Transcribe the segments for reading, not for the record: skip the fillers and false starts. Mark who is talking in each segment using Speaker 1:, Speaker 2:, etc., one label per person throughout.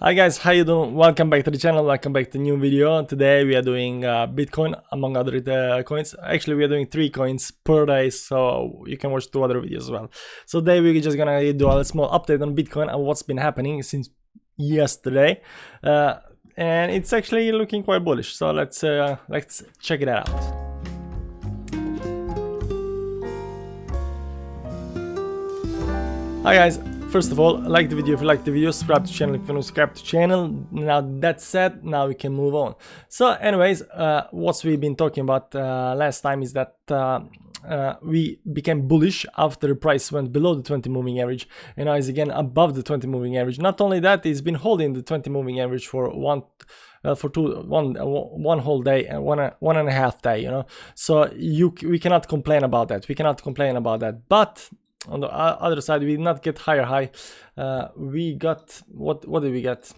Speaker 1: Hi guys, how you doing? Welcome back to the channel, welcome back to a new video. Today we are doing Bitcoin among other coins. Actually we are doing 3 coins per day, so you can watch 2 other videos as well. So today we're just gonna do a small update on Bitcoin and what's been happening since yesterday. And it's actually looking quite bullish, so let's check it out. Hi guys, first of all, like the video if you like the video, subscribe to the channel if you're not subscribed to the channel. Now that said, now we can move on. So anyways, what we've been talking about last time is that we became bullish after the price went below the 20 moving average and now is again above the 20 moving average. Not only that, it's been holding the 20 moving average for one whole day and one and a half day, you know. So we cannot complain about that. We cannot complain about that. But on the other side, we did not get higher high. We got what did we get?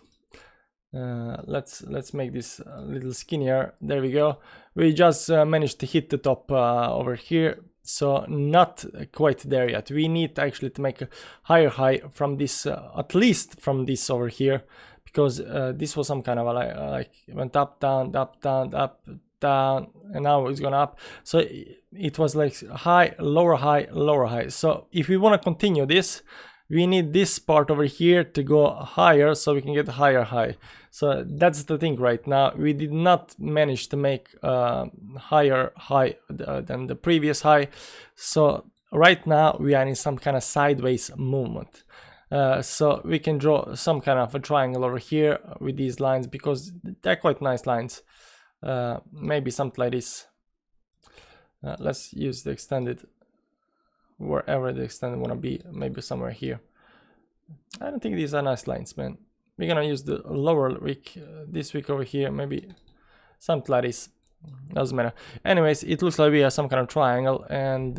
Speaker 1: Let's make this a little skinnier. There we go. We just managed to hit the top over here, so not quite there yet. We need actually to make a higher high from this, at least from this over here, because this was some kind of like went up, down, up, down, up, down, and now it's gonna up. So it was like high, lower high, lower high. So if we want to continue this, we need this part over here to go higher so we can get higher high. So that's the thing right now. We did not manage to make higher high than the previous high. So right now we are in some kind of sideways movement. So we can draw some kind of a triangle over here with these lines because they're quite nice lines. Maybe something like this. Let's use the extended, wherever the extended wanna be, maybe somewhere here. I don't think these are nice lines, man. We're gonna use the lower wick, this wick over here, maybe something like this. Doesn't matter. Anyways, it looks like we have some kind of triangle, and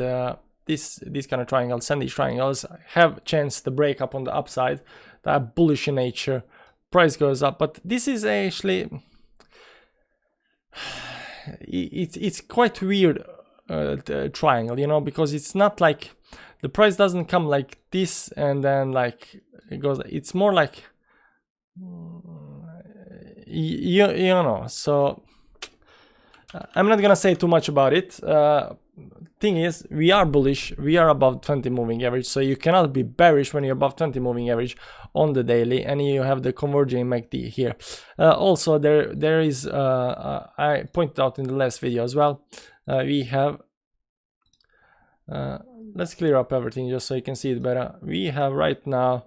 Speaker 1: these kind of triangles, sandwich triangles, have chance to break up on the upside. They are bullish in nature. Price goes up, but this is actually it's quite weird triangle, you know, because it's not like the price doesn't come like this and then like it goes. It's more like you know. So I'm not gonna say too much about it. Thing is, we are bullish, we are above 20 moving average, so you cannot be bearish when you're above 20 moving average on the daily, and you have the converging MACD here. Also there is I pointed out in the last video as well, we have let's clear up everything just so you can see it better. We have right now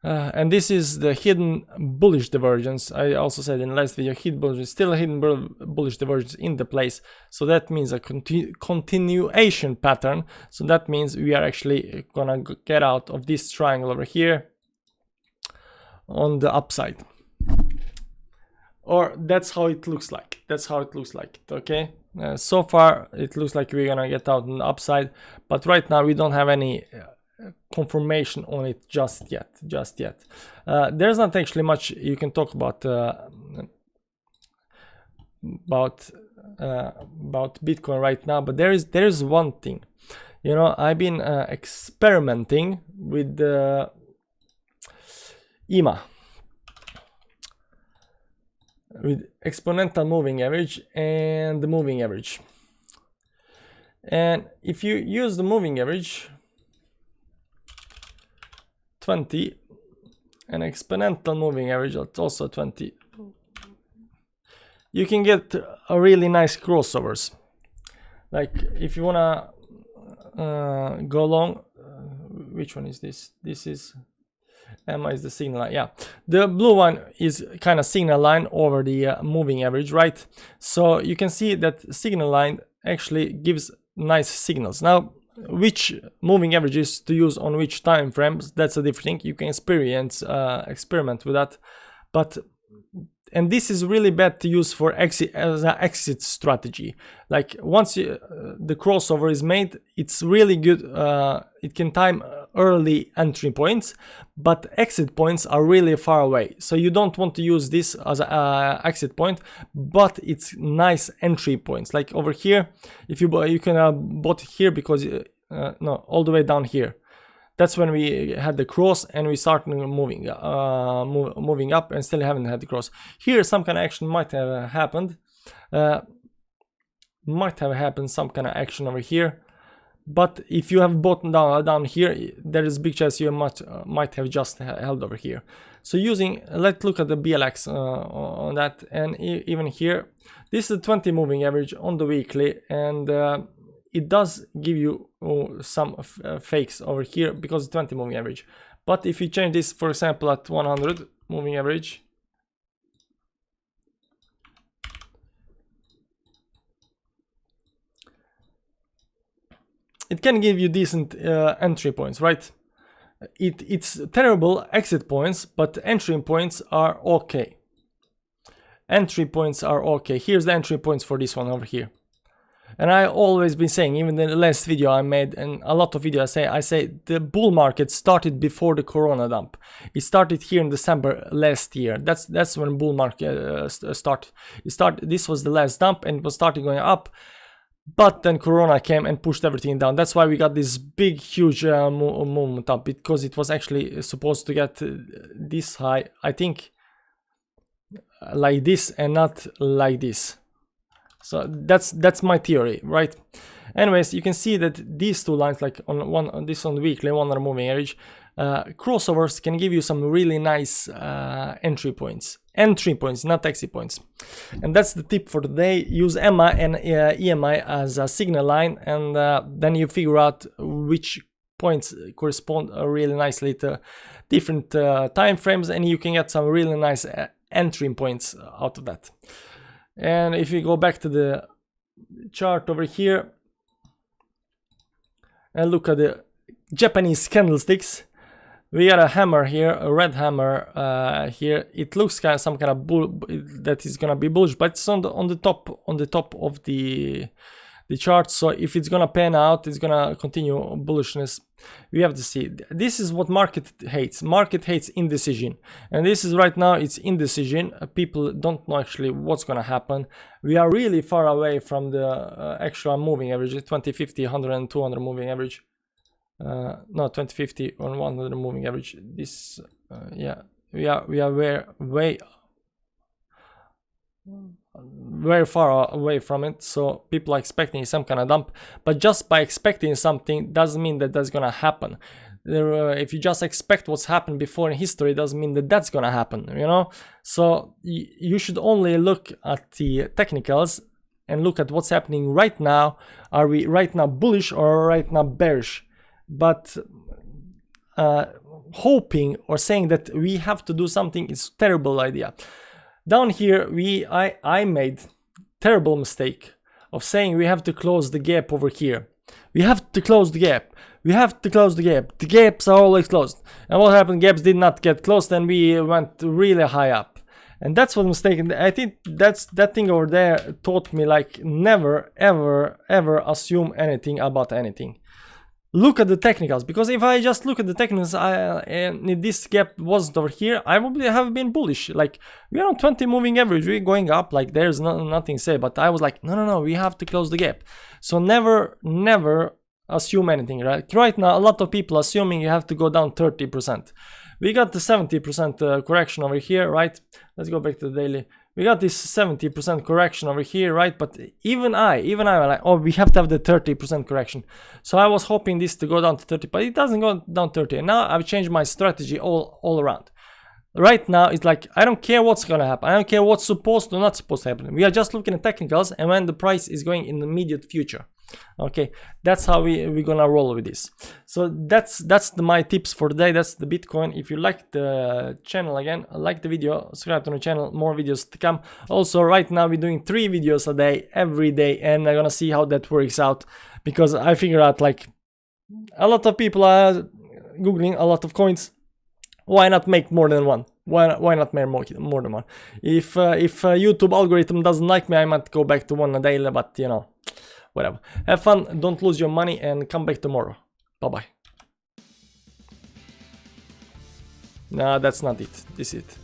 Speaker 1: and this is the hidden bullish divergence. I also said in the last video, hidden bullish, still a hidden bullish divergence in the place. So that means a continuation pattern. So that means we are actually gonna get out of this triangle over here on the upside. Or that's how it looks like. That's how it looks like. Okay. So far it looks like we're gonna get out on the upside, but right now we don't have any confirmation on it just yet. There's not actually much you can talk about Bitcoin right now, but there is one thing, you know. I've been experimenting with the EMA, with exponential moving average and the moving average. And if you use the moving average 20 and exponential moving average at also 20, you can get a really nice crossovers. Like if you wanna go long, which one is this? This is Emma is the signal line. Yeah, the blue one is kind of signal line over the moving average, right? So you can see that signal line actually gives nice signals. Now which moving averages to use on which time frames, that's a different thing. You can experiment with that, but and this is really bad to use for exit as an exit strategy. Like once the crossover is made, it's really good. It can time early entry points, but exit points are really far away. So you don't want to use this as an exit point, but it's nice entry points. Like over here, if you can bought here because no, all the way down here. That's when we had the cross and we started moving moving up, and still haven't had the cross. Here some kind of action might have happened. Some kind of action over here. But if you have bought down here, there is big chance you might have just held over here. So let's look at the BLX on that, and even here, this is the 20 moving average on the weekly, and it does give you some fakes over here because it's 20 moving average. But if you change this, for example, at 100 moving average, it can give you decent entry points, right? It's terrible exit points, but entry points are okay. Entry points are okay. Here's the entry points for this one over here. And I always been saying, even in the last video I made, and a lot of videos, I say the bull market started before the Corona dump. It started here in December last year. That's when bull market started. This was the last dump, and it was starting going up. But then Corona came and pushed everything down. That's why we got this big, huge movement up, because it was actually supposed to get this high, I think, like this and not like this. So that's my theory, right? Anyways, you can see that these two lines, like on this on the weekly, one on the moving average, crossovers can give you some really nice entry points, not exit points. And that's the tip for today. Use EMA and EMI as a signal line, and then you figure out which points correspond really nicely to different time frames, and you can get some really nice entry points out of that. And if you go back to the chart over here and look at the Japanese candlesticks, we got a hammer here, a red hammer here. It looks kind of some kind of bull that is gonna be bullish, but it's on the top of the chart. So if it's gonna pan out, it's gonna continue bullishness. We have to see. This is what market hates. Market hates indecision, and this is right now, it's indecision. People don't know actually what's gonna happen. We are really far away from the actual moving average, 2050, 100 and 200 moving average. No, 2050 on 100 moving average. This yeah, we are very far away from it. So people are expecting some kind of dump, but just by expecting something doesn't mean that that's gonna happen. If you just expect what's happened before in history, doesn't mean that that's gonna happen, you know. So you should only look at the technicals and look at what's happening right now. Are we right now bullish or right now bearish? But hoping or saying that we have to do something is a terrible idea. Down here, I made terrible mistake of saying we have to close the gap over here. We have to close the gap. We have to close the gap. The gaps are always closed. And what happened? Gaps did not get closed, and we went really high up. And that's what I'm mistaken. I think that thing over there taught me, like, never ever assume anything about anything. Look at the technicals, because if I just look at the technicals and if this gap wasn't over here, I would have been bullish. Like, we're on 20 moving average, we're going up, like there's nothing to say, but I was like, no, we have to close the gap. So never assume anything, right? Right now, a lot of people assuming you have to go down 30%. We got the 70% correction over here, right? Let's go back to the daily. We got this 70% correction over here, right? But even I was like, oh, we have to have the 30% correction. So I was hoping this to go down to 30, but it doesn't go down 30. And now I've changed my strategy all around. Right now, it's like, I don't care what's gonna happen. I don't care what's supposed to, not supposed to happen. We are just looking at technicals and when the price is going in the immediate future. Okay, that's how we're gonna roll with this. So that's my tips for today. That's the Bitcoin. If you like the channel, again, like the video, subscribe to the channel, more videos to come. Also, right now we're doing 3 videos a day every day, and I'm gonna see how that works out, because I figured out, like, a lot of people are googling a lot of coins. Why not make more than one? Why not make more than one? If YouTube algorithm doesn't like me, I might go back to one a day, but you know, whatever. Have fun, don't lose your money, and come back tomorrow. Bye bye. Nah, that's not it. This is it.